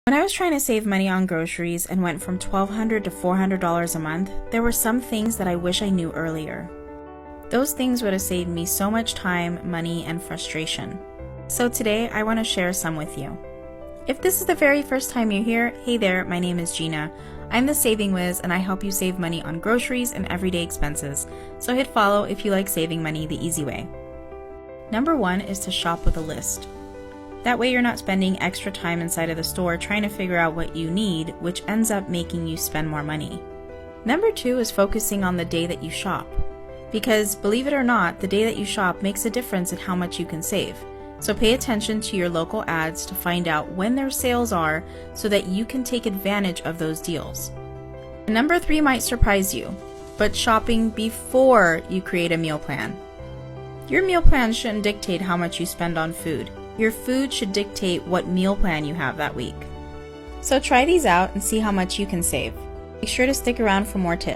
When I was trying to save money on groceries and went from $1,200 to $400 a month, there were some things that I wish I knew earlier. Those things would have saved me so much time, money, and frustration. So today, I want to share some with you. If this is the very first time you're here, hey there, my name is Gina. I'm the Saving Wiz, and I help you save money on groceries and everyday expenses. So hit follow if you like saving money the easy way. Number 1 is to shop with a list. That way you're not spending extra time inside of the store trying to figure out what you need, which ends up making you spend more money. Number 2 is focusing on the day that you shop. Because, believe it or not, the day that you shop makes a difference in how much you can save. So pay attention to your local ads to find out when their sales are so that you can take advantage of those deals. And number 3 might surprise you, but shopping before you create a meal plan. Your meal plan shouldn't dictate how much you spend on food. Your food should dictate what meal plan you have that week. So try these out and see how much you can save. Make sure to stick around for more tips.